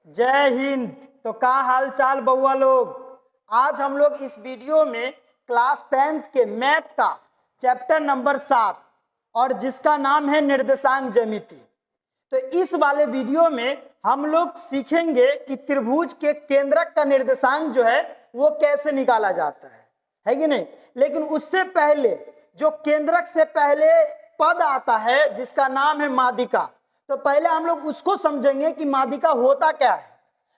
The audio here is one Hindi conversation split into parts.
जय हिंद। तो का हाल चाल बउआ लोग। आज हम लोग इस वीडियो में क्लास 10th के मैथ का चैप्टर नंबर 7 और जिसका नाम है निर्देशांक ज्यामिति। तो इस वाले वीडियो में हम लोग सीखेंगे कि त्रिभुज के केंद्रक का निर्देशांक जो है वो कैसे निकाला जाता है कि नहीं। लेकिन उससे पहले जो केंद्रक से पहले पद आता है जिसका नाम है माध्यिका, तो पहले हम लोग उसको समझेंगे कि माध्यिका होता क्या है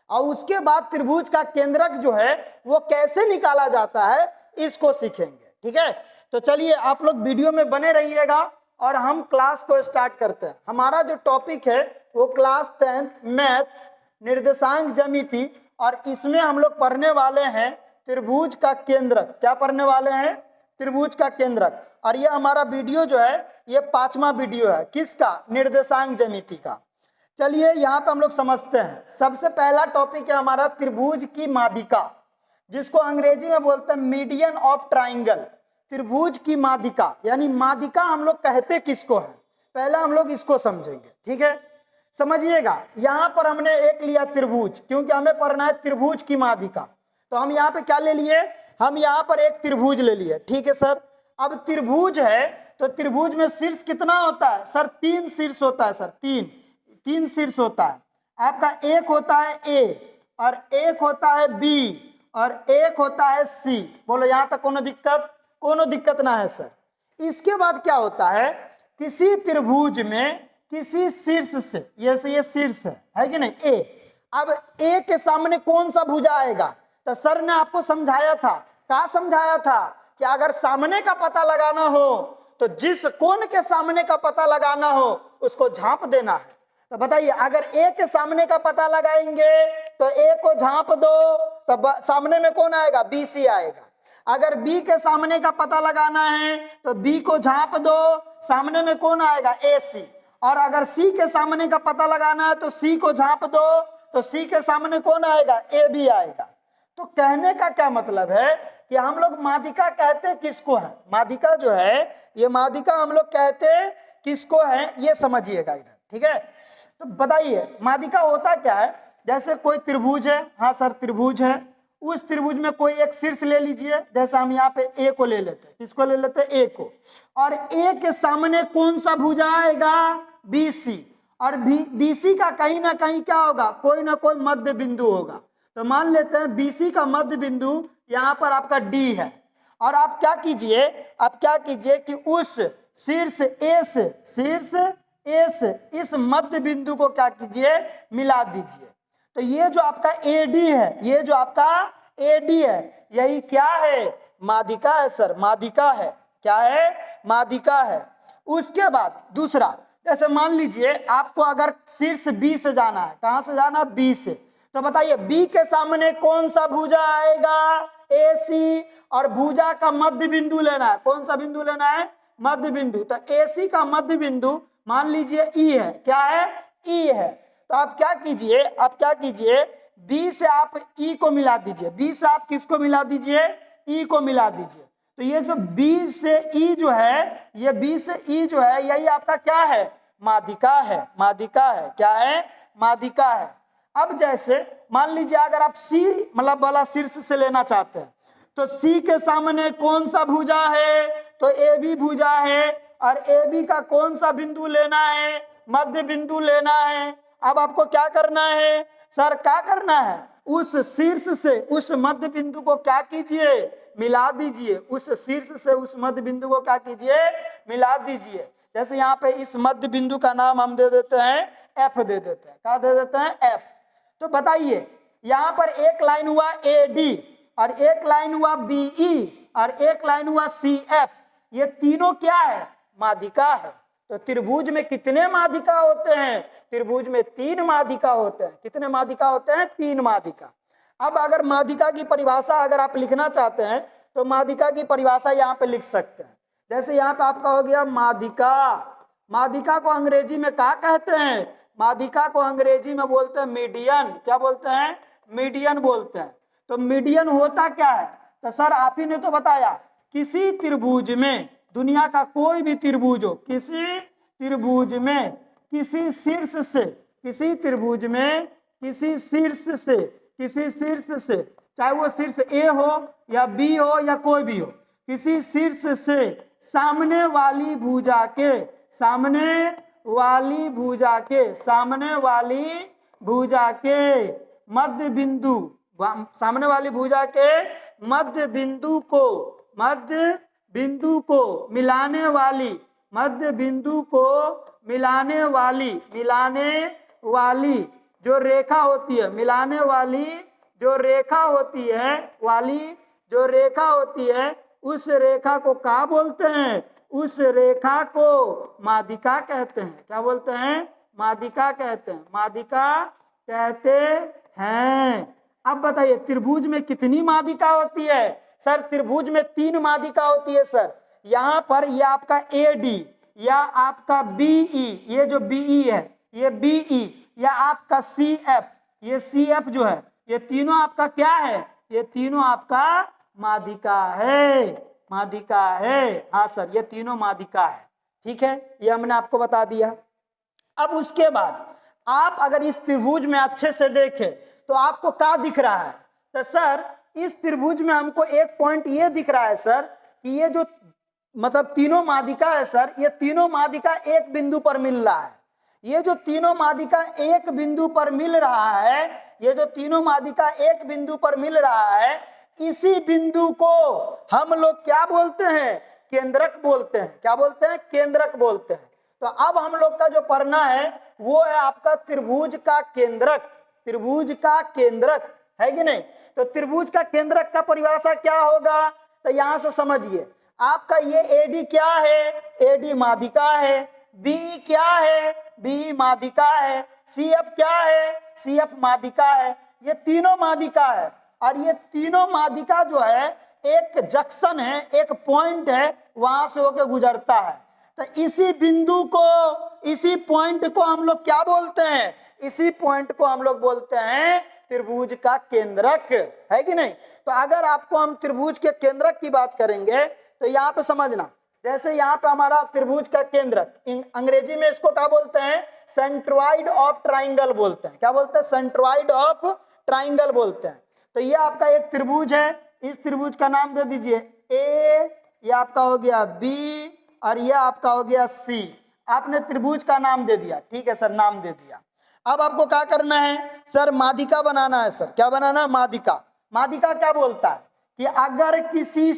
और उसके बाद त्रिभुज का केंद्रक जो है वो कैसे निकाला जाता है इसको सीखेंगे। ठीक है, तो चलिए आप लोग वीडियो में बने रहिएगा और हम क्लास को स्टार्ट करते हैं। हमारा जो टॉपिक है वो क्लास 10th मैथ्स निर्देशांक ज्यामिति, और इसमें हम लोग पढ़ने वाले हैं त्रिभुज का केंद्रक। क्या पढ़ने वाले हैं? त्रिभुज का केंद्रक। और ये हमारा वीडियो जो है ये 5वां वीडियो है। किसका? निर्देशांक ज्यामिति का। चलिए यहाँ पे हम लोग समझते हैं। सबसे पहला टॉपिक है हमारा त्रिभुज की माध्यिका, जिसको अंग्रेजी में बोलते हैं मीडियन ऑफ ट्राइंगल। त्रिभुज की माध्यिका यानी माध्यिका हम लोग कहते किसको है, पहला हम लोग इसको समझेंगे। ठीक है, समझिएगा। यहाँ पर हमने एक लिया त्रिभुज, क्योंकि हमें पढ़ना है त्रिभुज की माध्यिका। तो हम यहाँ पे क्या ले लिए? हम यहाँ पर एक त्रिभुज ले लिए। ठीक है सर। अब त्रिभुज है तो त्रिभुज में शीर्ष कितना होता है सर? 3 शीर्ष होता है सर। तीन शीर्ष होता है आपका। एक होता है ए और एक होता है बी और एक होता है सी। बोलो यहाँ तक कोनो दिक्कत ना है सर। इसके बाद क्या होता है, किसी त्रिभुज में किसी शीर्ष से, जैसे ये शीर्ष है कि नहीं ए, अब ए के सामने कौन सा भुजा आएगा? तो सर ने आपको समझाया था। क्या समझाया था? कि अगर सामने का पता लगाना हो तो जिस कोण के सामने का पता लगाना हो उसको झांप देना है। तो बताइए, अगर ए के सामने का पता लगाएंगे तो ए को झांप दो तो सामने में कौन आएगा? बी सी आएगा। अगर बी के सामने का पता लगाना है तो बी को झांप दो, सामने में कौन आएगा? ए सी। और अगर सी के सामने का पता लगाना है तो सी को झांप दो तो सी के सामने कौन आएगा? ए बी आएगा। तो कहने का क्या मतलब है कि हम लोग माध्यिका कहते किसको है? माध्यिका जो है ये माध्यिका हम लोग कहते किसको है, ये समझिएगा इधर। ठीक है, तो बताइए माध्यिका होता क्या है। जैसे कोई त्रिभुज है, हाँ सर त्रिभुज है, उस त्रिभुज में कोई एक शीर्ष ले लीजिए। जैसे हम यहाँ पे ए को ले लेते हैं। किसको ले लेते हैं? ए को। और ए के सामने कौन सा भुजा आएगा? B C. और बी सी का कहीं ना कहीं क्या होगा? कोई ना कोई मध्य बिंदु होगा। तो मान लेते हैं बीसी का मध्य बिंदु यहाँ पर आपका डी है। और आप क्या कीजिए कि उस शीर्ष ए से इस मध्य बिंदु को क्या कीजिए? मिला दीजिए। तो ये जो आपका एडी है, यही क्या है? माध्यिका है सर। माध्यिका है। क्या है? माध्यिका है। उसके बाद दूसरा, जैसे मान लीजिए आपको अगर शीर्ष बी से जाना है। कहां से जाना? बी से। तो बताइए बी के सामने कौन सा भुजा आएगा? ए सी। और भुजा का मध्य बिंदु लेना है। कौन सा बिंदु लेना है? मध्य बिंदु। तो ए सी का मध्य बिंदु मान लीजिए ई है। क्या है? ई है। तो आप क्या कीजिए? बी से आप ई को मिला दीजिए। बी से आप किसको मिला दीजिए? ई को मिला दीजिए। तो ये जो बी से ई जो है, ये बी से ई जो है, यही आपका क्या है? माध्यिका है। माध्यिका है। क्या है? माध्यिका है। अब जैसे मान लीजिए अगर आप सी मतलब वाला शीर्ष से लेना चाहते हैं तो सी के सामने कौन सा भुजा है? तो ए बी भुजा है। और ए बी का कौन सा बिंदु लेना है? मध्य बिंदु लेना है। अब आपको क्या करना है सर? क्या करना है? उस शीर्ष से उस मध्य बिंदु को क्या कीजिए? मिला दीजिए। उस शीर्ष से उस मध्य बिंदु को क्या कीजिए? मिला दीजिए। जैसे यहाँ पे इस मध्य बिंदु का नाम हम दे देते हैं एफ दे देते हैं। क्या दे देते हैं? एफ। तो बताइए यहाँ पर एक लाइन हुआ ए डी और एक लाइन हुआ बी ई और एक लाइन हुआ सी एफ। ये तीनों क्या है? माध्यिका है। तो त्रिभुज में कितने माध्यिका होते हैं? त्रिभुज में 3 माध्यिका होते हैं। कितने माध्यिका होते हैं? 3 माध्यिका। अब अगर माध्यिका की परिभाषा अगर आप लिखना चाहते हैं तो माध्यिका की परिभाषा यहाँ पे लिख सकते हैं। जैसे यहाँ पे आपका हो गया माध्यिका। माध्यिका को अंग्रेजी में क्या कहते हैं? माध्यिका को अंग्रेजी में बोलते हैं मीडियन। क्या बोलते हैं? मीडियन बोलते हैं। तो मीडियन होता क्या है? तो सर आप ही ने तो बताया, किसी त्रिभुज में, दुनिया का कोई भी त्रिभुज हो, किसी त्रिभुज में किसी शीर्ष से किसी शीर्ष से, चाहे वो शीर्ष ए हो या बी हो या कोई भी हो, किसी शीर्ष से सामने वाली भुजा के मध्य बिंदु को मिलाने वाली जो रेखा होती है उस रेखा को क्या बोलते हैं? उस रेखा को माध्यिका कहते हैं। क्या बोलते हैं? माध्यिका कहते हैं। अब बताइए त्रिभुज में कितनी माध्यिका होती है? सर त्रिभुज में 3 माध्यिका होती है सर। यहाँ पर ये आपका AD या आपका BE, ये जो BE है ये BE, या आपका CF, ये CF जो है, ये तीनों आपका क्या है? ये तीनों आपका माध्यिका है। हाँ सर, ये तीनों माध्यिका है। ठीक है, ये हमने आपको बता दिया। अब उसके बाद आप अगर इस त्रिभुज में अच्छे से देखें तो आपको क्या दिख रहा है? तो सर इस त्रिभुज में हमको एक पॉइंट ये दिख रहा है सर कि ये जो मतलब तीनों माध्यिका है सर, ये तीनों माध्यिका एक बिंदु पर मिल रहा है। ये जो तीनों माध्यिका एक बिंदु पर मिल रहा है, इसी बिंदु को हम लोग क्या बोलते हैं? केंद्रक बोलते हैं। क्या बोलते हैं? केंद्रक बोलते हैं। तो अब हम लोग का जो पढ़ना है वो है आपका त्रिभुज का केंद्रक है कि नहीं? तो त्रिभुज का केंद्रक का परिभाषा क्या होगा? तो यहां से समझिए, आपका ये AD क्या है? AD माध्यिका है। BE क्या है? BE माध्यिका है। CF क्या है? CF माध्यिका है। ये तीनों माध्यिका है, और ये तीनों माध्यिका जो है एक जंक्शन है, एक पॉइंट है, वहां से होकर गुजरता है। तो इसी बिंदु को, इसी पॉइंट को हम लोग क्या बोलते हैं? इसी पॉइंट को हम लोग बोलते हैं त्रिभुज का केंद्रक, है कि नहीं? तो अगर आपको हम त्रिभुज के केंद्रक की बात करेंगे तो यहाँ पे समझना, जैसे यहाँ पे हमारा त्रिभुज का केंद्रक, अंग्रेजी में इसको क्या बोलते हैं? सेंट्रॉइड ऑफ ट्राइंगल बोलते हैं। क्या बोलते हैं? सेंट्रॉइड ऑफ ट्राइंगल बोलते हैं। तो ये आपका एक त्रिभुज है, इस त्रिभुज का नाम दे दीजिए A, ये आपका हो गया B, और ये आपका हो गया C। आपने त्रिभुज का नाम दे दिया, ठीक है सर, नाम दे दिया। अब आपको क्या करना है? सर माध्यिका बनाना है। सर क्या बनाना है? माध्यिका। माध्यिका क्या बोलता है कि अगर किसी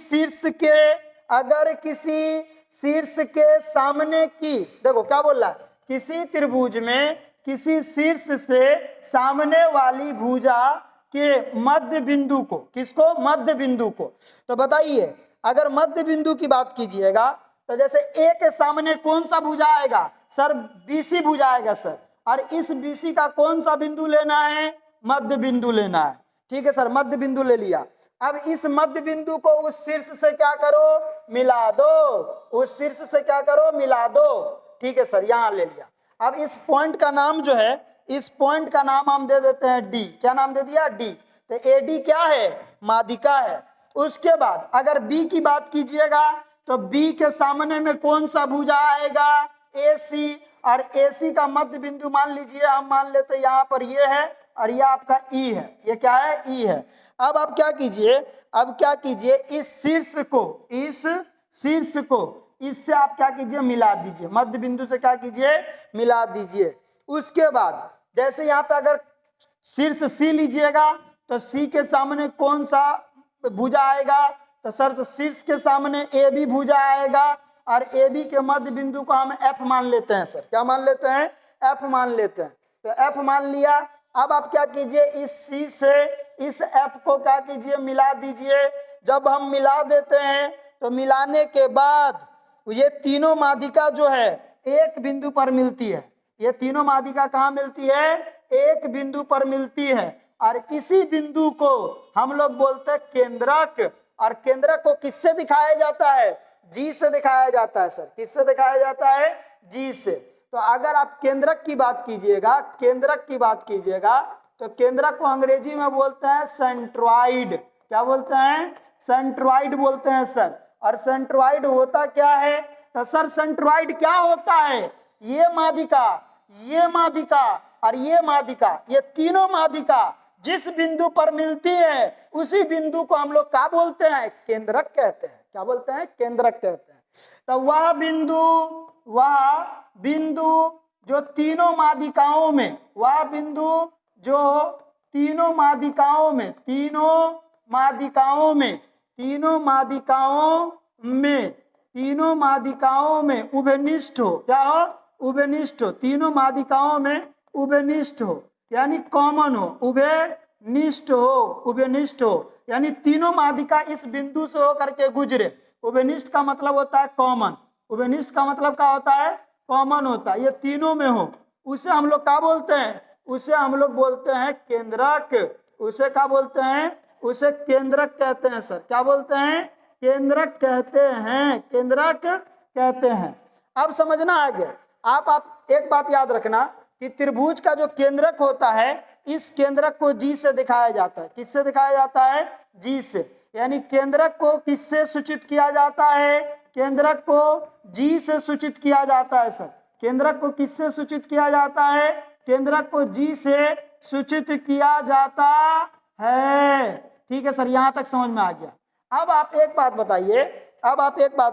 शीर्ष के सामने की, देखो क्या बोल रहा है, किसी त्रिभुज में किसी शीर्ष से सामने वाली भुजा के मध्य बिंदु को, किसको? मध्य बिंदु को। तो बताइए अगर मध्य बिंदु की बात कीजिएगा तो जैसे A के सामने कौन सा भुजा आएगा? सर BC भुजा आएगा सर, और इस BC का कौन सा बिंदु लेना है? मध्य बिंदु लेना है। ठीक है सर, मध्य बिंदु ले लिया। अब इस मध्य बिंदु को उस शीर्ष से क्या करो? मिला दो। उस शीर्ष से क्या करो? मिला दो। ठीक है सर, यहां ले लिया। अब इस पॉइंट का नाम जो है, इस पॉइंट का नाम हम दे देते हैं D। क्या नाम दे दिया? D। तो AD क्या है? माध्यिका है। उसके बाद अगर B की बात कीजिएगा तो B के सामने में कौन सा भुजा आएगा? AC, और AC का मध्य बिंदु मान लीजिए, हम मान लेते हैं यहाँ पर ये है, और ये आपका E है। ये क्या है? E है। अब आप क्या कीजिए, इस शीर्ष को इससे आप क्या कीजिए? मिला दीजिए। मध्य बिंदु से क्या कीजिए? मिला दीजिए। उसके बाद जैसे यहाँ पे अगर शीर्ष C लीजिएगा तो C के सामने कौन सा भुजा आएगा? तो सर शीर्ष के सामने AB भुजा आएगा, और AB के मध्य बिंदु को हम F मान लेते हैं। सर क्या मान लेते हैं? F मान लेते हैं। तो F मान लिया। अब आप क्या कीजिए, इस C से इस F को क्या कीजिए? मिला दीजिए। जब हम मिला देते हैं तो मिलाने के बाद ये तीनों माध्यिका जो है एक बिंदु पर मिलती है। ये तीनों माध्यिका कहाँ मिलती है? एक बिंदु पर मिलती है, और इसी बिंदु को हम लोग बोलते हैं केंद्रक। और केंद्रक को किससे दिखाया जाता है? G से दिखाया जाता है। सर किससे दिखाया जाता है? G से। तो अगर आप केंद्रक की बात कीजिएगा तो केंद्रक को अंग्रेजी में बोलते हैं सेंट्रॉइड। क्या बोलते हैं? सेंट्रॉइड बोलते हैं सर। और सेंट्रॉइड होता क्या है? तो सर सेंट्रॉइड क्या होता है? ये माध्यिका और ये माध्यिका, ये तीनों माध्यिका जिस बिंदु पर मिलती है उसी बिंदु को हम लोग क्या बोलते हैं? केंद्रक कहते हैं। क्या बोलते हैं? केंद्रक कहते हैं। तो वह बिंदु जो तीनों माध्यिकाओं में, वह बिंदु जो तीनों माध्यिकाओं में उभयनिष्ठ हो। क्या हो? उभयनिष्ठ हो। तीनों माध्यिकाओं में उभयनिष्ठ हो यानी कॉमन हो। उभयनिष्ठ हो यानी तीनों माध्यिका इस बिंदु से होकर के गुजरे। उभयनिष्ठ का मतलब होता है कॉमन। उभयनिष्ठ का मतलब क्या होता है? कॉमन होता है। ये तीनों में हो, उसे हम लोग क्या बोलते हैं? उसे हम लोग बोलते हैं केंद्रक। उसे क्या बोलते हैं? उसे केंद्रक कहते हैं सर। क्या बोलते हैं? केंद्रक कहते हैं। केंद्रक कहते हैं। अब समझना आगे। आप एक बात याद रखना कि त्रिभुज का जो केंद्रक होता है, इस केंद्रक को जी से दिखाया जाता है। किससे दिखाया जाता है? जी से। यानी केंद्रक को किससे सूचित किया जाता है? केंद्रक को जी से सूचित किया जाता है सर। केंद्रक को किससे सूचित किया जाता है? केंद्रक को जी से सूचित किया जाता है। ठीक है सर, यहां तक समझ में आ गया। अब आप एक बात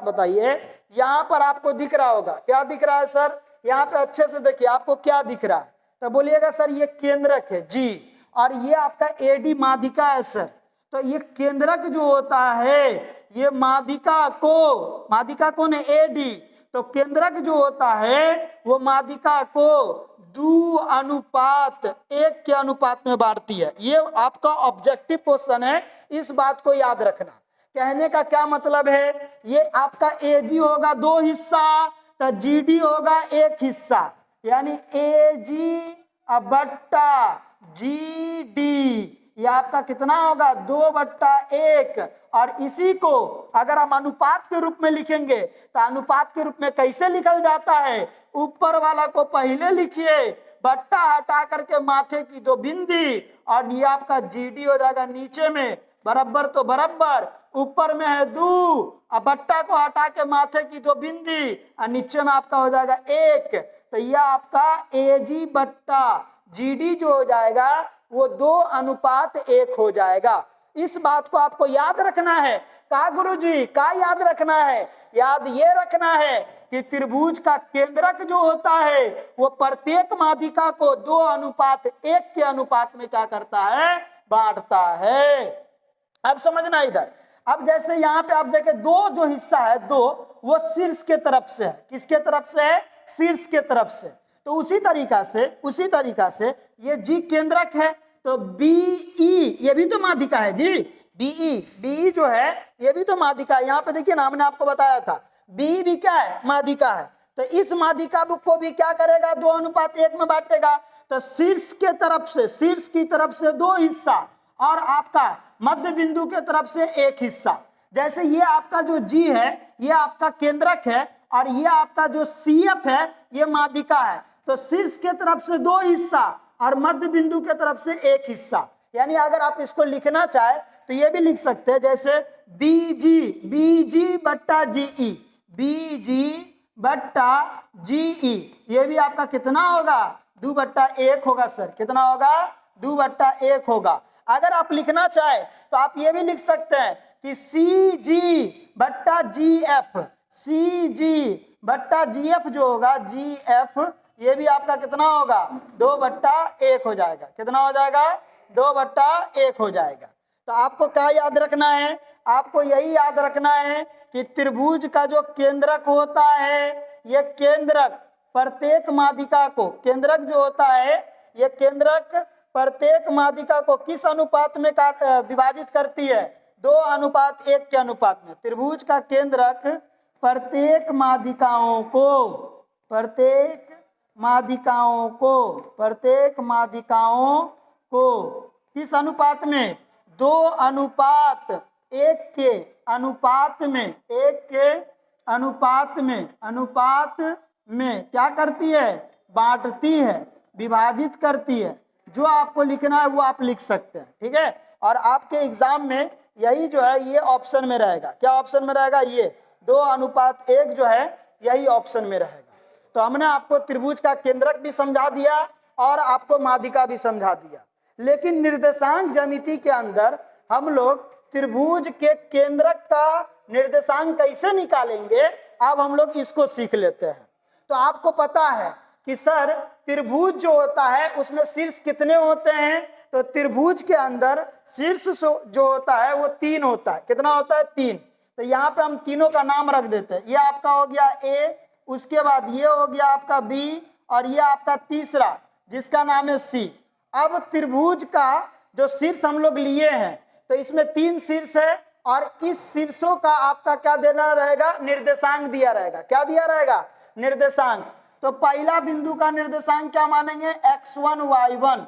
बताइए, यहां पर आपको दिख रहा होगा, क्या दिख रहा है सर? यहाँ पे अच्छे से देखिए, आपको क्या दिख रहा है? तो बोलिएगा सर ये केंद्रक है जी, और ये आपका एडी माध्यिका है सर। तो ये केंद्रक जो होता है, ये माध्यिका कौन है? एडी। तो केंद्रक जो होता है वो माध्यिका को 2:1 के अनुपात में बांटती है। ये आपका ऑब्जेक्टिव क्वेश्चन है, इस बात को याद रखना। कहने का क्या मतलब है? ये आपका एजी होगा 2 हिस्सा, तो जीडी होगा 1 हिस्सा, यानी एजी बट्टा जीडी। ये आपका कितना होगा? 2/1। और इसी को अगर हम अनुपात के रूप में लिखेंगे तो अनुपात के रूप में कैसे लिखल जाता है? ऊपर वाला को पहले लिखिए, बट्टा हटा करके माथे की 2 बिंदी, और ये आपका जीडी हो जाएगा नीचे में। बराबर तो बराबर, ऊपर में है 2, अब बट्टा को हटा के माथे की 2 बिंदी, और नीचे में आपका हो जाएगा 1। तो यह आपका एजी बट्टा जीडी जो हो जाएगा वो 2:1 हो जाएगा। इस बात को आपको याद रखना है। का गुरुजी? का याद रखना है? याद ये रखना है कि त्रिभुज का केंद्रक जो होता है वो प्रत्येक माध्यिका को 2:1 के अनुपात में क्या करता है? बांटता है। अब समझना इधर। अब जैसे यहाँ पे आप देखें, 2 जो हिस्सा है 2, वो शीर्ष के तरफ से है। किसके तरफ से है? शीर्ष के तरफ से। तो उसी तरीका से ये जी केंद्रक है, तो बीई ये भी तो माध्यिका है जी। बीई जो है ये भी तो माध्यिका है। यहाँ पे देखिए ना, हमने आपको बताया था बीई भी क्या है? माध्यिका है। तो इस माध्यिका को भी क्या करेगा? 2:1 में बांटेगा। तो शीर्ष की तरफ से 2 हिस्सा, और आपका मध्य बिंदु के तरफ से 1 हिस्सा। जैसे ये आपका जो जी है ये आपका केंद्रक है, और ये आपका जो सीएफ है ये माध्यिका है। तो शीर्ष के तरफ से 2 हिस्सा और मध्य बिंदु के तरफ से 1 हिस्सा। यानी अगर आप इसको लिखना चाहे तो ये भी लिख सकते हैं, जैसे बीजी बट्टा जीई, बीजी बट्टा जीई। ये भी आपका कितना होगा? 2/1 होगा सर। कितना होगा? 2/1 होगा। अगर आप लिखना चाहे तो आप ये भी लिख सकते हैं कि सीजी बट्टा जीएफ, सीजी बट्टा जीएफ जो होगा, जीएफ, ये भी आपका कितना होगा? 2/1 हो जाएगा। कितना हो जाएगा? 2/1 हो जाएगा। तो आपको क्या याद रखना है? आपको यही याद रखना है कि त्रिभुज का जो केंद्रक होता है, ये केंद्रक प्रत्येक माध्यिका को, केंद्रक जो होता है ये केंद्रक प्रत्येक माध्यिका को किस अनुपात में विभाजित करती है? 2:1 के अनुपात में। त्रिभुज का केंद्रक प्रत्येक माध्यिकाओं को किस अनुपात में? 2:1 के अनुपात में क्या करती है? बांटती है, विभाजित करती है। जो आपको लिखना है वो आप लिख सकते हैं। ठीक है, और आपके एग्जाम में यही जो है ये ऑप्शन में रहेगा। क्या ऑप्शन में रहेगा? ये 2:1 जो है यही ऑप्शन में रहेगा। तो हमने आपको त्रिभुज का केंद्रक भी समझा दिया और आपको माध्यिका भी समझा दिया। लेकिन निर्देशांक ज्यामिति के अंदर हम लोग त्रिभुज के केंद्रक का निर्देशांक कैसे निकालेंगे, अब हम लोग इसको सीख लेते हैं। तो आपको पता है कि सर त्रिभुज जो होता है उसमें शीर्ष कितने होते हैं, तो त्रिभुज के अंदर शीर्ष जो होता है वो 3 होता है। कितना होता है? 3। तो यहाँ पे हम तीनों का नाम रख देते हैं। ये आपका हो गया ए, उसके बाद ये हो गया आपका बी, और ये आपका तीसरा जिसका नाम है सी। अब त्रिभुज का जो शीर्ष हम लोग लिए हैं तो इसमें 3 शीर्ष है, और इस शीर्षों का आपका क्या देना रहेगा? निर्देशांक दिया रहेगा। क्या दिया रहेगा? निर्देशांक। तो पहला बिंदु का निर्देशांक क्या मानेंगे? x1 y1।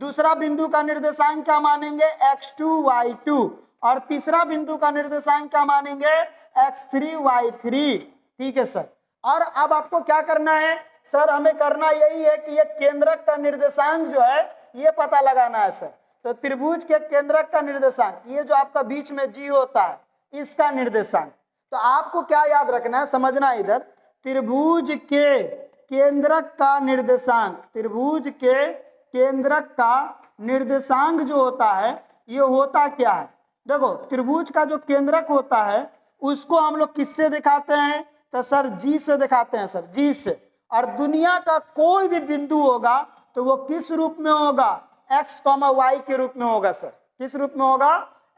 दूसरा बिंदु का निर्देशांक क्या मानेंगे? x2 y2। और तीसरा बिंदु का निर्देशांक क्या मानेंगे? x3 y3। ठीक है सर। और अब आपको क्या करना है? सर हमें करना यही है कि ये केंद्रक का निर्देशांक जो है ये पता लगाना है सर। तो त्रिभुज के केंद्रक का निर्देशांक, ये जो आपका बीच में जी होता है इसका निर्देशांक। तो आपको क्या याद रखना है, समझना है इधर, त्रिभुज के केंद्रक का निर्देशांक, त्रिभुज के केंद्रक का निर्देशांक जो होता है ये होता क्या है? देखो त्रिभुज का जो केंद्रक होता है उसको हम लोग किससे दिखाते हैं? तो सर जी से दिखाते हैं सर, जी से। और दुनिया का कोई भी बिंदु होगा तो वो किस रूप में होगा? x, y के रूप में होगा सर। किस रूप में होगा?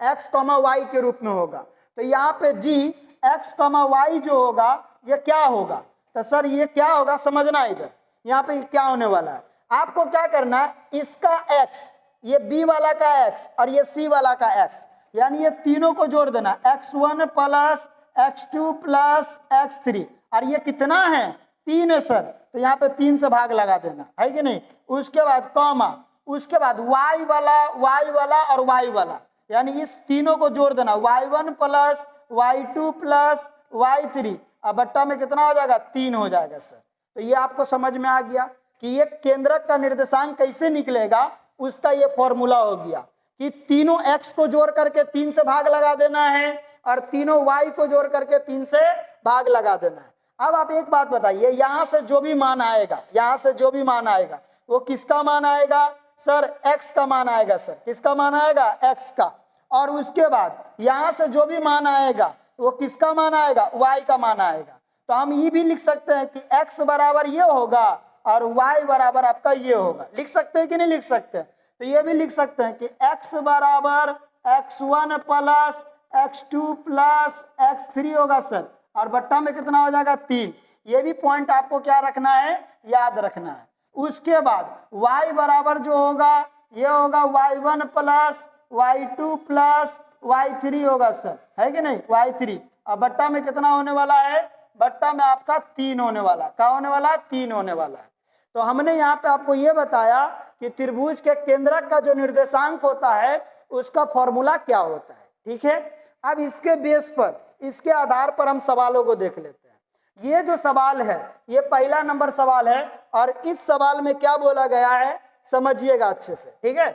x, y के रूप में होगा। तो यहाँ पे g x, y जो होगा ये क्या होगा? तो सर ये क्या होगा, समझना इधर। यहाँ पे क्या होने वाला है, आपको क्या करना है, इसका x, ये b वाला का x और ये c वाला का x, यानी ये तीनों को जोड़ देना, x1 plus x2 plus x3। और ये कितना है? 3 है सर। तो यहाँ पे 3 से भाग लगा देना है कि नहीं। उसके बाद कॉमा, उसके बाद y वाला और y वाला, यानी इस तीनों को जोड़ देना, y1 plus y2 plus y3। अब बट्टा में कितना हो जाएगा? 3 हो जाएगा सर। तो ये आपको समझ में आ गया कि ये केंद्रक का निर्देशांक कैसे निकलेगा, उसका ये फॉर्मूला हो गया कि तीनों x को जोड़ करके 3 से भाग लगा देना है और तीनों y को जोड़ करके 3 से भाग लगा देना है। अब आप एक बात बताइए, यहाँ से जो भी मान आएगा, यहाँ से जो भी मान आएगा वो किसका मान आएगा? सर x का मान आएगा सर। किसका मान आएगा? x का। और उसके बाद यहाँ से जो भी मान आएगा वो किसका मान आएगा? y का मान आएगा। तो हम ये भी लिख सकते हैं कि x बराबर ये होगा और y बराबर आपका ये होगा। लिख सकते हैं कि नहीं लिख सकते? तो ये भी लिख सकते हैं कि x बराबर x1 plus x2 plus x3 होगा सर, और बट्टा में कितना हो जाएगा? 3। ये भी पॉइंट आपको क्या रखना है? याद रखना है। उसके बाद y बराबर जो होगा ये होगा y1 plus y2 plus y3 होगा सर, है कि नहीं? y3। अब बट्टा में कितना होने वाला है? बट्टा में आपका 3 होने वाला। क्या होने वाला है? 3 होने वाला है। तो हमने यहाँ पे आपको ये बताया कि त्रिभुज के केंद्रक का जो निर्देशांक होता है उसका फॉर्मूला क्या होता है। ठीक है। अब इसके बेस पर, इसके आधार पर हम सवालों को देख लेते हैं। ये जो सवाल है ये पहला नंबर सवाल है, और इस सवाल में क्या बोला गया है समझिएगा अच्छे से। ठीक है।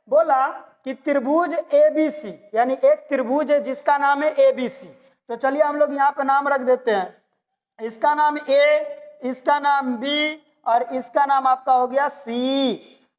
बोला कि त्रिभुज ABC, यानी एक त्रिभुज है जिसका नाम है ABC। तो चलिए हम लोग यहाँ पे नाम रख देते हैं, इसका नाम A, इसका नाम B और इसका नाम आपका हो गया C।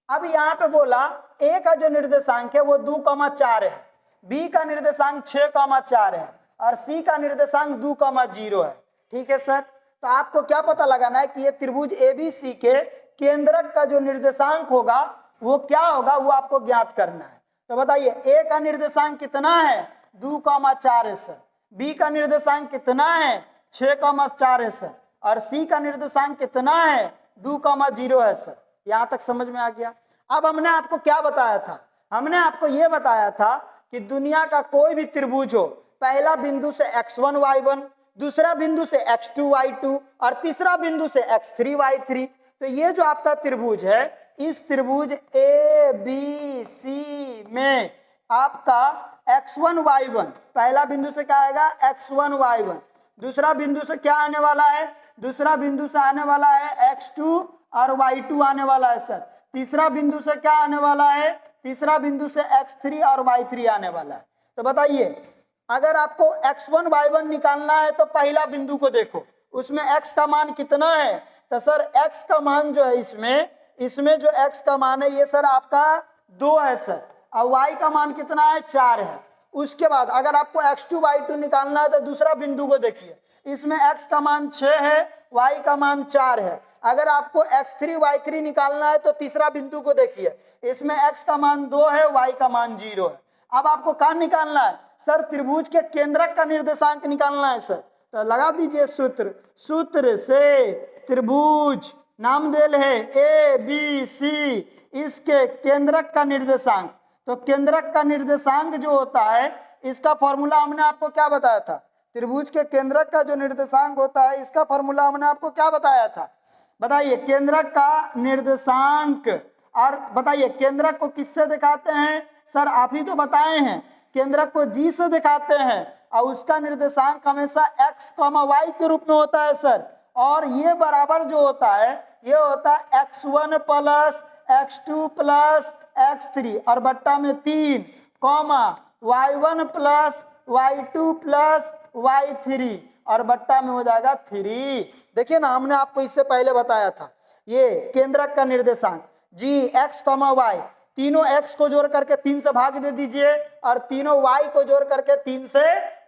अब यहाँ पे बोला A का जो निर्देशांक है वो 2,4 है, B का निर्देशांक 6,4 है और C का निर्देशांक 2,0 है। ठीक है सर। तो आपको क्या पता लगाना है कि ये त्रिभुज ABC के केंद्रक का जो निर्देशांक होगा वो क्या होगा, वो आपको ज्ञात करना है। तो बताइए A का निर्देशांक कितना है? 2,4 है सर। B का निर्देशांक कितना है? 6,4 है सर। और C का निर्देशांक कितना है? 2,0 है सर। यहाँ तक समझ में आ गया। अब हमने आपको क्या बताया था? हमने आपको ये बताया था कि दुनिया का कोई भी त्रिभुज हो, पहला बिंदु से x1 y1, दूसरा बिंदु से x2 y2 और तीसरा बिंदु से x3 y3। तो ये जो आपका त्रिभुज है, इस त्रिभुज ABC में आपका x1 y1, पहला बिंदु से क्या आएगा? x1 y1। दूसरा बिंदु से क्या आने वाला है? दूसरा बिंदु से आने वाला है x2 और y2 आने वाला है सर। तीसरा बिंदु से क्या आने वाला है? तीसरा बिंदु से x3 और y3 आने वाला है। तो बताइए अगर आपको x1 y1 निकालना है तो पहला बिंदु को देखो, उसमें x का मान कितना है? तो सर x का मान जो है इसमें इसमें जो x का मान है ये सर आपका 2 है सर, और y का मान कितना है 4 है। उसके बाद अगर आपको x2 y2 निकालना है तो दूसरा बिंदु को देखिए, इसमें x का मान 6 है, y का मान 4 है। अगर आपको x3 y3 निकालना है तो तीसरा बिंदु को देखिए, इसमें x का मान 2 है, y का मान 0 है। अब आपको कहाँ निकालना है सर, त्रिभुज के केंद्रक का निर्देशांक निकालना है सर। तो लगा दीजिए सूत्र, सूत्र से त्रिभुज नाम देल है ABC, इसके केंद्रक का निर्देशांक। तो केंद्रक का निर्देशांक जो होता है इसका फॉर्मूला हमने आपको क्या बताया था, त्रिभुज के केंद्रक का जो निर्देशांक होता है इसका फॉर्मूला हमने आपको क्या बताया था, बताइए। केंद्रक का निर्देशांक, और बताइए केंद्रक को किससे दिखाते हैं सर, आप ही तो बताए हैं, केंद्रक को G से दिखाते हैं और उसका निर्देशांक हमेशा x, y के रूप में होता है सर। और ये बराबर जो होता है ये होता है x1 plus x2 plus x3 और बट्टा में 3 comma y1 plus y2 plus y3 और बट्टा में हो जाएगा 3। देखिए ना, हमने आपको इससे पहले बताया था ये केंद्रक का निर्देशांक g x, y, तीनों x को जोड़ करके 3 से भाग दे दीजिए और तीनों y को जोड़ करके 3 से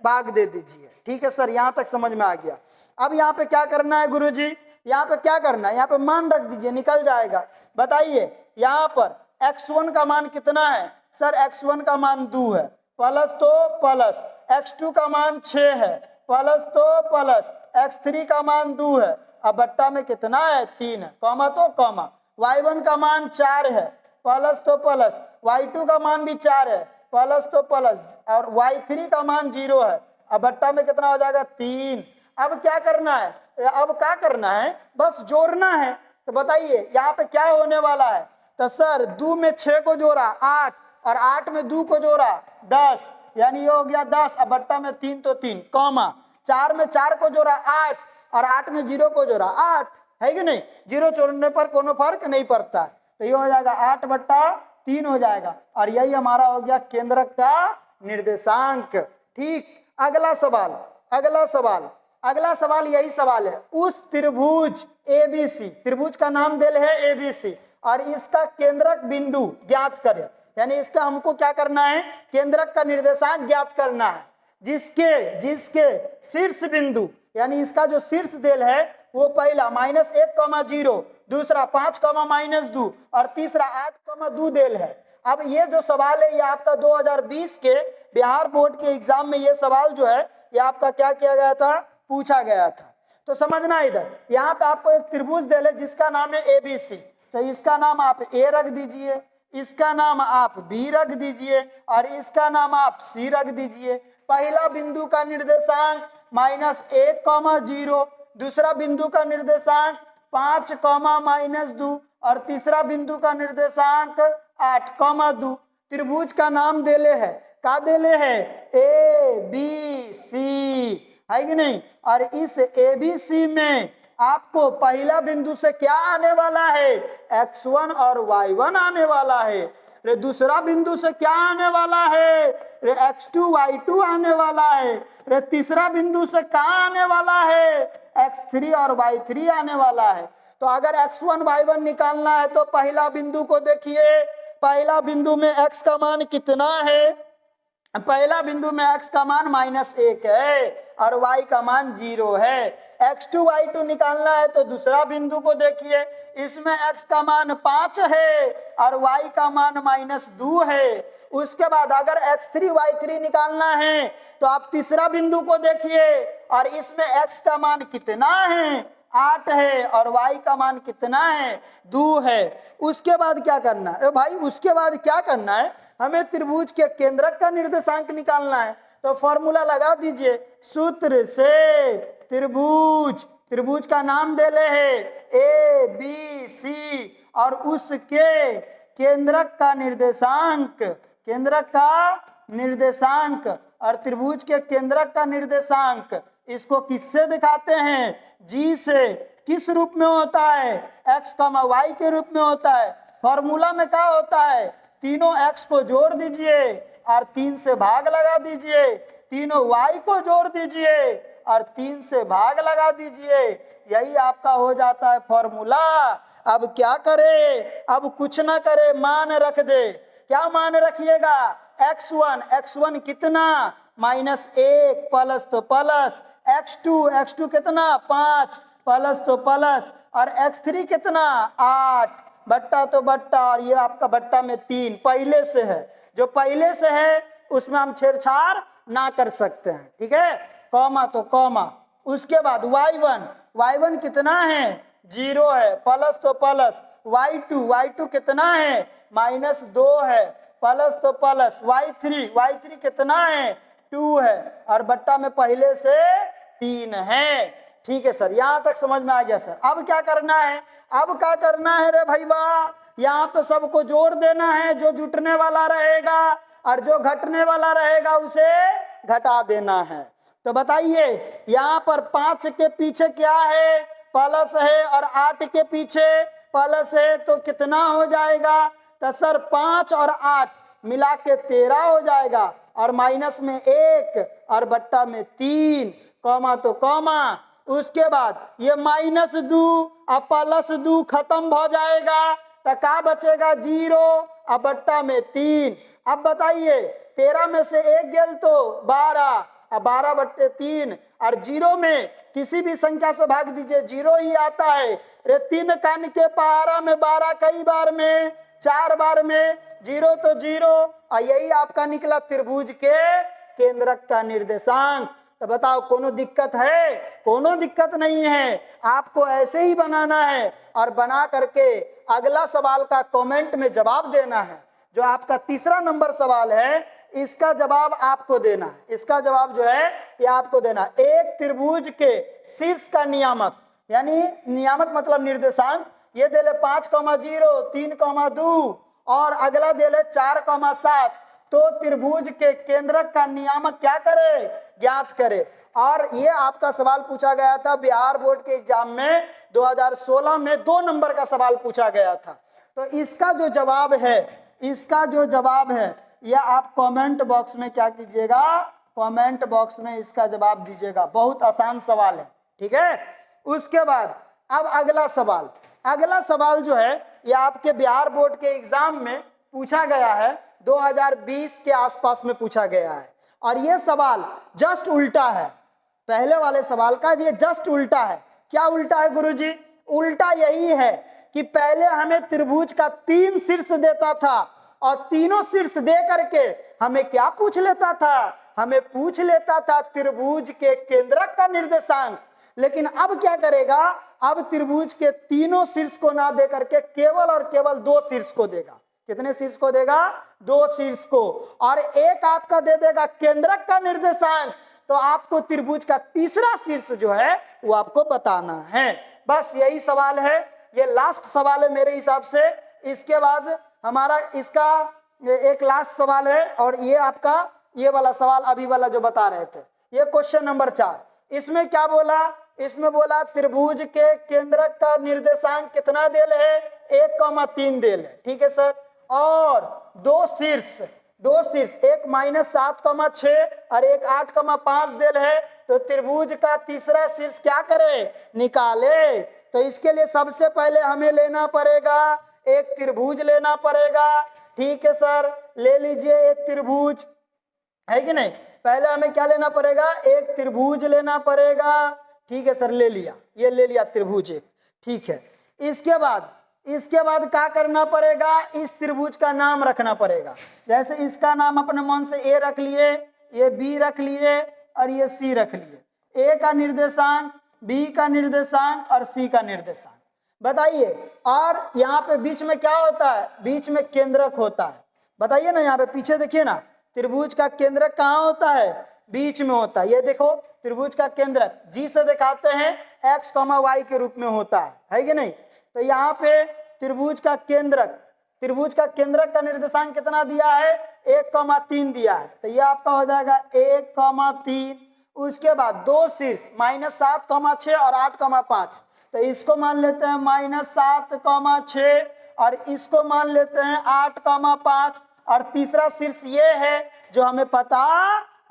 भाग दे दीजिए। ठीक है सर, यहाँ तक समझ में आ गया। अब यहाँ पे क्या करना है गुरुजी, यहाँ पे क्या करना है, यहाँ पे मान रख दीजिए, निकल जाएगा। बताइए यहाँ पर x1 का मान कितना है सर, x1 का मान 2 है, प्लस तो प्लस, x2 का मान 6 है, प्लस तो प्लस, x3 का मान 2 है, अब बट्टा में कितना है 3 है, कॉमा तो कॉमा, y1 का मान 4 है, प्लस तो प्लस, y2 का मान भी 4 है, प्लस तो प्लस, और y3 का मान 0 है, अब बट्टा में कितना हो जाएगा 3। अब क्या करना है, अब क्या करना है, बस जोड़ना है। तो बताइए यहाँ पे क्या होने वाला है, तो सर 2 में 6 को जोड़ा 8 और 8 में 2 को जोड़ा 10, यानी ये हो गया 10, अब बट्टा में 3 तो 3 कॉमा, 4 में 4 को जोड़ा 8 और 8 में 0 को जोड़ा 8, है कि नहीं, 0 जोड़ने पर कोनो फर्क नहीं पड़ता, तो ये हो जाएगा 8 बट्टा 3 हो जाएगा, और यही हमारा हो गया केंद्रक का निर्देशांक। ठीक, अगला सवाल, अगला सवाल यही सवाल है, उस त्रिभुज ABC, त्रिभुज का नाम देल है ABC, और इसका केंद्रक बिंदु ज्ञात करें, यानी इसका हमको क्या करना है, केंद्रक का निर्देशांक ज्ञात करना है, जिसके शीर्ष बिंदु, यानी इसका जो शीर्ष देल है वो पहला -1,0, दूसरा 5,-2 और तीसरा 8,2 देल है। अब ये जो सवाल है ये आपका 2020 के बिहार बोर्ड के एग्जाम में ये सवाल जो है ये आपका क्या किया गया था, पूछा गया था। तो समझना, इधर यहाँ पे आपको एक त्रिभुज देल है जिसका नाम है ABC, तो इसका नाम आप A रख दीजिए, इसका नाम आप B रख दीजिए और इसका नाम आप C रख दीजिए। पहला बिंदु का निर्देशांक -1,0, दूसरा बिंदु का निर्देशांक 5,-2 और तीसरा बिंदु का निर्देशांक 8,2। त्रिभुज का नाम देले है, का देले है ABC, है कि नहीं, और इस ABC में आपको पहला बिंदु से क्या आने वाला है, x1 और y1 आने वाला है, रे दूसरा बिंदु से क्या आने वाला है, रे x2 y2 आने वाला है, रे तीसरा बिंदु से कहाँ आने वाला है, x3 और y3 आने वाला है। तो अगर x1 y1 निकालना है तो पहला बिंदु को देखिए, पहला बिंदु में x का मान कितना है, पहला बिंदु में x का मान -1 है और y का मान 0 है। x2 y2 निकालना है तो दूसरा बिंदु को देखिए, इसमें x का मान 5 है और y का मान -2 है। उसके बाद अगर x3 y3 निकालना है तो आप तीसरा बिंदु को देखिए और इसमें x का मान कितना है, 8 है और y का मान कितना है, 2 है। उसके बाद क्या करना है भाई, उसके बाद क्या करना है, हमें त्रिभुज के केंद्रक का निर्देशांक निकालना है। तो फॉर्मूला लगा दीजिए, सूत्र से त्रिभुज का नाम देले है ABC और उसके केंद्रक का निर्देशांक और त्रिभुज के केंद्रक का निर्देशांक इसको किससे दिखाते हैं, G से। किस रूप में होता है, x, y के रूप में होता है। फॉर्मूला में क्या होता है, तीनों x को जोड़ दीजिए और 3 से भाग लगा दीजिए, तीनों y को जोड़ दीजिए और 3 से भाग लगा दीजिए, यही आपका हो जाता है फॉर्मूला। अब क्या करे, अब कुछ ना करे, मान रख दे। क्या मान रखिएगा, x1 कितना -1 प्लस तो प्लस, x2 कितना 5 प्लस तो प्लस, और x3 कितना 8 बट्टा तो बट्टा, और ये आपका बट्टा में 3 पहले से है। जो पहले से है उसमें हम छेड़छाड़ ना कर सकते हैं, ठीक है। कॉमा तो कॉमा, उसके बाद y1 कितना है 0 है, प्लस तो प्लस, y2 कितना है -2 है, प्लस तो प्लस, y3 कितना है 2 है, और बट्टा में पहले से 3 है। ठीक है सर, यहाँ तक समझ में आ गया सर। अब क्या करना है, अब क्या करना है रे भैया, यहाँ पे सबको जोड़ देना है, जो जुटने वाला रहेगा और जो घटने वाला रहेगा उसे घटा देना है। तो बताइए यहाँ पर 5 के पीछे क्या है, प्लस है, और 8 के पीछे प्लस है, तो कितना हो जाएगा, तो सर 5 और 8 मिला के 13 हो जाएगा, और माइनस में 1 और बट्टा में 3, कॉमा तो कॉमा, उसके बाद ये -2 और +2 खत्म हो जाएगा, तो क्या बचेगा 0 और बट्टा में 3। अब बताइए 13 में से 1 गेल तो 12, और 12/3, और 0 में किसी भी संख्या से भाग दीजिए 0 ही आता है। रे 3 कान के पहाड़ा में 12 कई बार में 4 बार में, 0 तो 0, और यही आपका निकला त्रिभुज के केंद्रक का निर्देशांक। तो बताओ कोनो दिक्कत है, कोनो दिक्कत नहीं है, आपको ऐसे ही बनाना है और बना करके अगला सवाल का कमेंट में जवाब देना है। जो आपका तीसरा नंबर सवाल है इसका जवाब आपको देना है, इसका जवाब जो है ये आपको देना। एक त्रिभुज के शीर्ष का नियामक, यानी नियामक मतलब निर्देशांक, ये दे ले 5,0, 3,2 और अगला दे ले 4,7, तो त्रिभुज के केंद्रक का नियामक क्या करे, ज्ञात करे। और ये आपका सवाल पूछा गया था बिहार बोर्ड के एग्जाम में 2016 में 2 नंबर का सवाल पूछा गया था। तो इसका जो जवाब है, इसका जो जवाब है यह आप कमेंट बॉक्स में क्या कीजिएगा, कमेंट बॉक्स में इसका जवाब दीजिएगा। बहुत आसान सवाल है, ठीक है। उसके बाद अब अगला सवाल, अगला सवाल जो है यह आपके बिहार बोर्ड के एग्जाम में पूछा गया है, 2020 के आसपास में पूछा गया है, और यह सवाल जस्ट उल्टा है पहले वाले सवाल का, ये जस्ट उल्टा है। क्या उल्टा है गुरुजी? उल्टा यही है कि पहले हमें त्रिभुज का 3 शीर्ष देता था, और तीनों शीर्ष दे करके हमें क्या पूछ लेता था, हमें पूछ लेता था त्रिभुज के केंद्रक का निर्देशांक। लेकिन अब क्या करेगा, अब त्रिभुज के तीनों शीर्ष को ना दे करके केवल और केवल 2 शीर्ष को देगा। कितने शीर्ष को देगा? 2 शीर्ष को, और एक आपका दे देगा केंद्रक का निर्देशांक। तो आपको त्रिभुज का तीसरा शीर्ष जो है वो आपको बताना है। बस यही सवाल है, ये लास्ट सवाल है मेरे हिसाब से। इसके बाद हमारा इसका एक लास्ट सवाल है, और ये आपका ये वाला सवाल अभी वाला जो बता रहे थे, ये क्वेश्चन नंबर 4। इसमें क्या बोला, इसमें बोला त्रिभुज के केंद्रक का निर्देशांक कितना देल है, 1,3 देल है, ठीक है सर। और 2 शीर्ष, एक -7,6 और एक 8,5 देल है। तो त्रिभुज का तीसरा शीर्ष क्या करे, निकाले। तो इसके लिए सबसे पहले हमें लेना पड़ेगा एक त्रिभुज लेना पड़ेगा, ठीक है सर। ले लीजिए एक त्रिभुज, है कि नहीं। पहले हमें क्या लेना पड़ेगा, एक त्रिभुज लेना पड़ेगा, ठीक है सर। ले लिया, ये ले लिया त्रिभुज एक, ठीक है। इसके बाद क्या करना पड़ेगा, इस त्रिभुज का नाम रखना पड़ेगा। जैसे इसका नाम अपने मन से ए रख लिए, ये बी रख लिए, और ये सी रख लिए। ए का निर्देशांक, बी का निर्देशांक और सी का निर्देशांक बताइए। और यहाँ पे बीच में क्या होता है, बीच में केंद्रक होता है। बताइए ना, यहाँ पे पीछे देखिए ना, त्रिभुज का केंद्रक कहाँ होता है, बीच में होता है। ये देखो त्रिभुज का केंद्रक जी से दिखाते हैं, x, y के रूप में होता है कि नहीं। तो यहाँ पे त्रिभुज का केंद्रक का निर्देशांक कितना दिया है, 1,3 दिया है। तो ये आपका हो जाएगा 1,3। उसके बाद 2 शीर्ष -7,6 और 8,5। तो इसको मान लेते हैं -7,6 और इसको मान लेते हैं 8,5, और तीसरा शीर्ष ये है जो हमें पता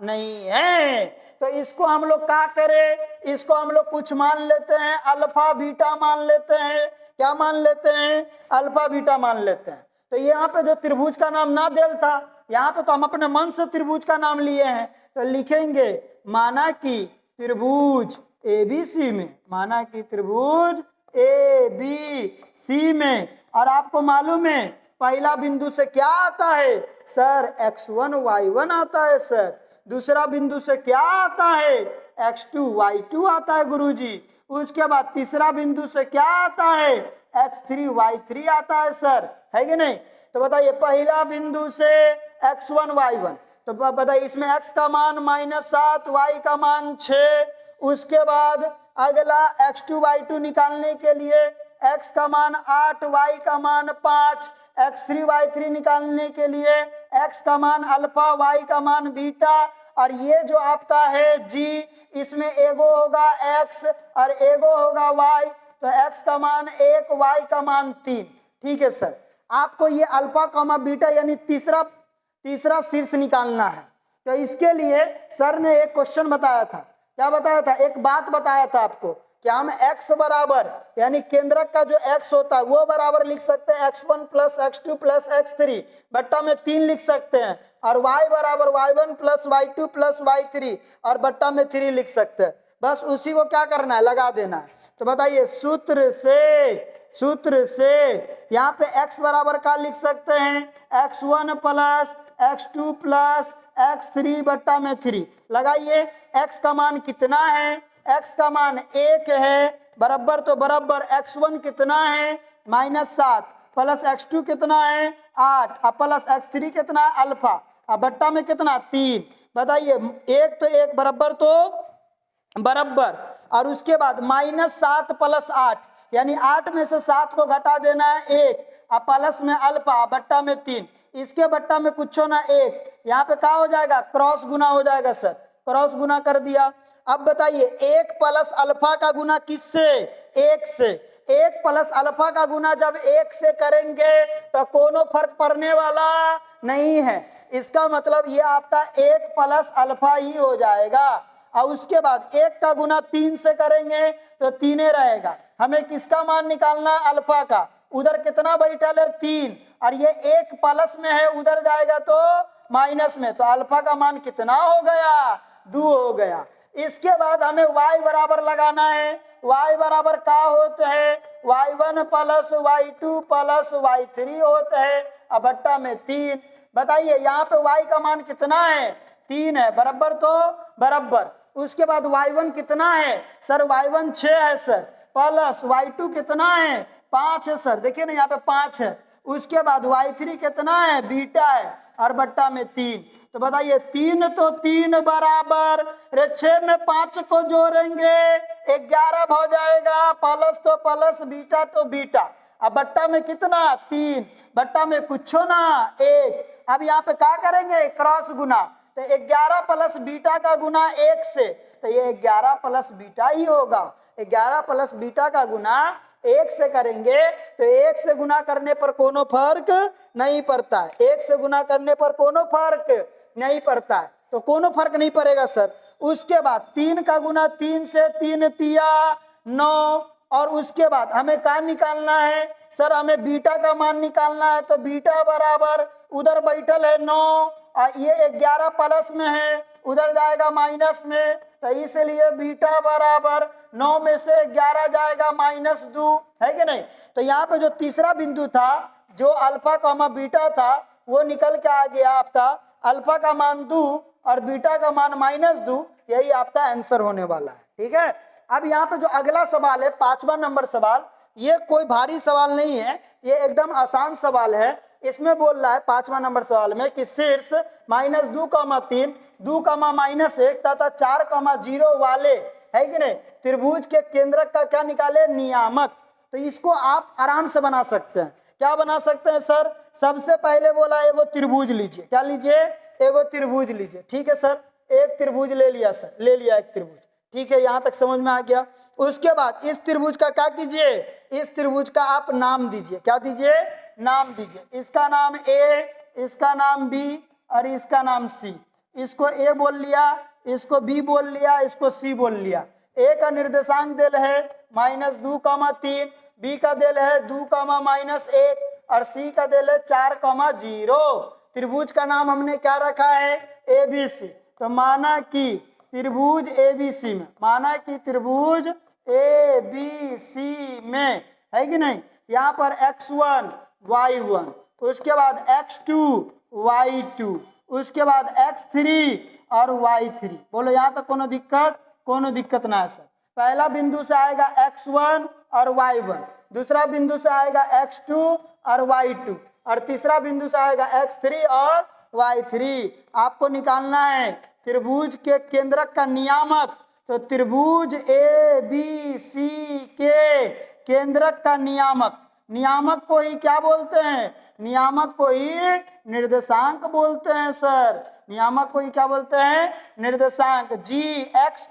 नहीं है। तो इसको हम लोग क्या करें, इसको हम लोग कुछ मान लेते हैं, अल्फा बीटा मान लेते हैं। क्या मान लेते हैं, अल्फा बीटा मान लेते हैं। तो यहाँ पे जो त्रिभुज का नाम ना देल था, यहाँ पे तो हम अपने मन से त्रिभुज का नाम लिए हैं, तो लिखेंगे माना कि त्रिभुज ABC में, माना कि त्रिभुज ABC में। और आपको मालूम है पहला बिंदु से क्या आता है सर, x1 y1 आता है सर। दूसरा बिंदु से क्या आता है, x2 y2 आता है गुरुजी। उसके बाद तीसरा बिंदु से क्या आता है, x3 y3 आता है सर, है कि नहीं। तो बताइए पहला बिंदु से x1 y1, तो बताइए इसमें x का मान -7, y का मान 6। उसके बाद अगला x2 y2 निकालने के लिए x का मान 8, y का मान 5, x3 y3 निकालने के लिए x का मान अल्फा, y का मान बीटा। और ये जो आपका है g, इसमें एगो होगा x और एगो होगा y, तो x का मान 1, y का मान 3। ठीक है सर, आपको ये अल्फा कॉमा बीटा यानी तीसरा शीर्ष निकालना है। तो इसके लिए सर ने एक क्वेश्चन बताया था, क्या बताया था, एक बात बताया था आपको कि हम x बराबर यानी केंद्रक का जो x होता है वो बराबर लिख सकते हैं x1 plus x2 plus x3 बट्टा में 3 लिख सकते हैं, और y बराबर y1 plus y2 plus y3 और बट्टा में 3 लिख सकते हैं। बस उसी को क्या करना है, लगा देना है। तो बताइए सूत्र से यहाँ पे x बराबर का लिख सकते हैं x1 plus x2 plus x3 बट्टा में 3। लगाइए x का मान कितना है, x का मान 1 है, बराबर तो बराबर x1 कितना है -7 प्लस x2 कितना है 8 और प्लस x3 कितना है अल्फा, और बट्टा में कितना 3। बताइए 1 तो 1 बराबर तो बराबर, और उसके बाद -7 प्लस 8 यानी 8 में से 7 को घटा देना है 1, और प्लस में अल्फा बट्टा में 3, इसके बट्टा में कुछ ना 1। यहाँ पे क्या हो जाएगा, क्रॉस गुना हो जाएगा सर, क्रॉस गुना कर दिया। अब बताइए 1 प्लस अल्फा का गुना किससे, 1 से। 1 प्लस अल्फा का गुना जब 1 से करेंगे तो कोनो फर्क पड़ने वाला नहीं है, इसका मतलब ये आपका 1 प्लस अल्फा ही हो जाएगा। और उसके बाद 1 का गुना 3 से करेंगे तो 3 रहेगा। हमें किसका मान निकालना है, अल्फा का। उधर कितना बैठल है 3, और ये 1 प्लस में है, उधर जाएगा तो माइनस में, तो अल्फा का मान कितना हो गया, 2 हो गया। इसके बाद हमें y बराबर लगाना है, y बराबर क्या होता है, y1 plus y2 plus y3 होता है, अब बट्टा में 3। बताइए यहाँ पे y का मान कितना है, 3 है, बराबर तो बराबर। उसके बाद y1 कितना है सर, y1 6 है सर, प्लस y2 कितना है 5 है सर, देखिए ना यहाँ पे 5 है। उसके बाद y3 कितना है, बीटा है, और बट्टा में 3। तो बताइए 3 तो 3 बराबर, 6 में 5 को जोड़ेंगे 11 हो जाएगा, प्लस तो प्लस बीटा तो बीटा, अब बट्टा में कितना 3, बट्टा में कुछ ना 1। अब यहाँ पे क्या करेंगे, क्रॉस गुना, तो 11 प्लस बीटा का गुना 1 से, तो ये 11 प्लस बीटा ही होगा। 11 प्लस बीटा का गुना 1 से करेंगे तो 1 से गुना करने पर कोनो फर्क नहीं पड़ता है, 1 से गुना करने पर कोनो फर्क नहीं पड़ता है, तो कोनो फर्क नहीं पड़ेगा सर। उसके बाद 3 का गुना 3 से, 3 तिया 9, और उसके बाद हमें क्या निकालना है सर, हमें बीटा का मान निकालना है। तो बीटा बराबर उधर बैठल है 9 और ये 11 प्लस में है, उधर जाएगा माइनस में, तो इसलिए बीटा बराबर 9 में से 11 जाएगा -2, है कि नहीं। तो यहाँ पे जो तीसरा बिंदु था, जो अल्फा कॉमा बीटा था, वो निकल के आ गया आपका अल्फा का मान 2 और बीटा का मान -2, यही आपका आंसर होने वाला है। ठीक है, अब यहाँ पे जो अगला सवाल है 5वां नंबर सवाल, ये कोई भारी सवाल नहीं है, ये एकदम आसान सवाल है। इसमें बोल रहा है 5वां नंबर सवाल में कि शीर्ष -2,3, 2,-1 तथा 4,0 वाले, है कि नहीं, त्रिभुज के केंद्रक का क्या निकाले, नियामक। तो इसको आप आराम से बना सकते हैं। क्या बना सकते हैं सर, सबसे पहले बोला एगो त्रिभुज लीजिए, क्या लीजिए, एगो त्रिभुज लीजिए। ठीक है सर, एक त्रिभुज ले लिया सर, ले लिया एक त्रिभुज, ठीक है, यहाँ तक समझ में आ गया। उसके बाद इस त्रिभुज का क्या कीजिए, इस त्रिभुज का आप नाम दीजिए, क्या दीजिए, नाम दीजिए। इसका नाम A, इसका नाम B और इसका नाम C। इसको A बोल लिया, इसको B बोल लिया, इसको C बोल लिया। A का निर्देशांक दिल है -2,3, बी का दिल है 2, -1 और सी का दिल है 4, 0। त्रिभुज का नाम हमने क्या रखा है? ABC। तो माना कि त्रिभुज ABC में, माना कि त्रिभुज ABC में है कि नहीं, यहाँ पर x1 y1, उसके बाद x2 y2, उसके बाद x3 और y3। बोलो यहाँ तक कोनो दिक्कत? कोनो दिक्कत ना है सर। पहला बिंदु से आएगा x1 और y1, दूसरा बिंदु से आएगा x2 और y2 और तीसरा बिंदु से आएगा x3 और y3। आपको निकालना है त्रिभुज के केंद्रक का नियामक। तो त्रिभुज ABC के केंद्रक का नियामक, नियामक को ही क्या बोलते हैं? नियामक को ही निर्देशांक बोलते हैं सर। नियामक को ही क्या बोलते हैं? निर्देशांक। g x,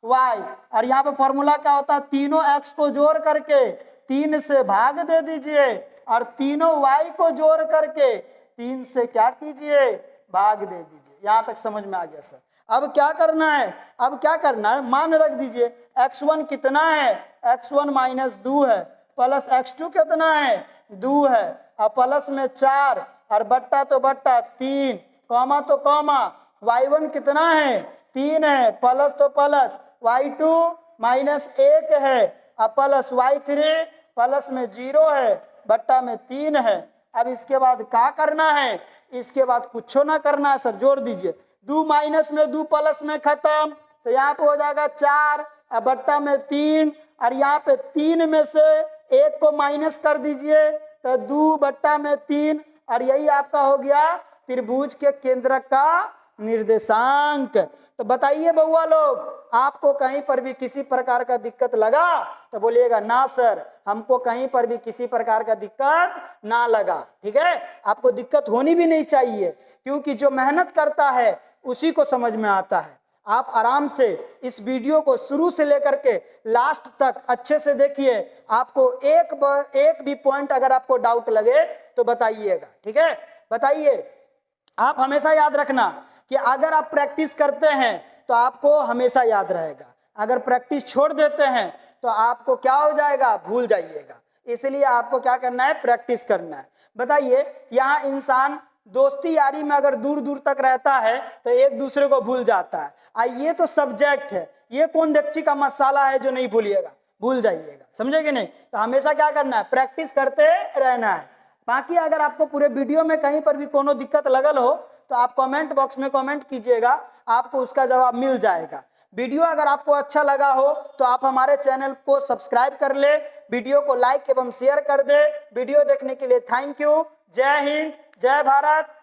y। और यहाँ पे फॉर्मूला क्या होता है? तीनों x को जोड़ करके 3 से भाग दे दीजिए और तीनों y को जोड़ करके 3 से क्या कीजिए? भाग दे दीजिए। यहाँ तक समझ में आ गया सर। अब क्या करना है? अब क्या करना है? मान रख दीजिए x1 कितना है? x1 -2 है, प्लस x2 कितना है? 2 है, और प्लस में 4 और बट्टा तो बट्टा 3, कॉमा तो कॉमा। y1 कितना है? 3 है, प्लस तो प्लस, y2 -1 है और प्लस y3 प्लस में 0 है, बट्टा में 3 है। अब इसके बाद क्या करना है? इसके बाद कुछ ना करना है सर, जोड़ दीजिए। 2 माइनस में 2 प्लस में खत्म, तो यहाँ पे हो जाएगा 4 और बट्टा में 3, और यहाँ पे 3 में से 1 को माइनस कर दीजिए तो 2 बट्टा में 3, और यही आपका हो गया त्रिभुज के केंद्र का निर्देशांक। तो बताइए बउआ लोग, आपको कहीं पर भी किसी प्रकार का दिक्कत लगा तो बोलिएगा ना सर, हमको कहीं पर भी किसी प्रकार का दिक्कत ना लगा। ठीक है, आपको दिक्कत होनी भी नहीं चाहिए, क्योंकि जो मेहनत करता है उसी को समझ में आता है। आप आराम से इस वीडियो को शुरू से लेकर के लास्ट तक अच्छे से देखिए। आपको एक भी पॉइंट अगर आपको डाउट लगे तो बताइएगा। ठीक है, बताइए। आप हमेशा याद रखना कि अगर आप प्रैक्टिस करते हैं तो आपको हमेशा याद रहेगा, अगर प्रैक्टिस छोड़ देते हैं तो आपको क्या हो जाएगा? भूल जाइएगा। इसलिए आपको क्या करना है? प्रैक्टिस करना है। बताइए, यहाँ इंसान दोस्ती यारी में अगर दूर दूर तक रहता है तो एक दूसरे को भूल जाता है। ये तो सब्जेक्ट है, ये कौन डेगची का मसाला है जो नहीं भूलिएगा? भूल जाइएगा, समझे कि नहीं? तो हमेशा क्या करना है? प्रैक्टिस करते रहना है। बाकी अगर आपको पूरे वीडियो में कहीं पर भी कोनो दिक्कत लगल हो तो आप कमेंट बॉक्स में कमेंट कीजिएगा, आपको उसका जवाब मिल जाएगा। वीडियो अगर आपको अच्छा लगा हो तो आप हमारे चैनल को सब्सक्राइब कर ले, वीडियो को लाइक एवं शेयर कर दे। वीडियो देखने के लिए थैंक यू। जय हिंद, जय भारत।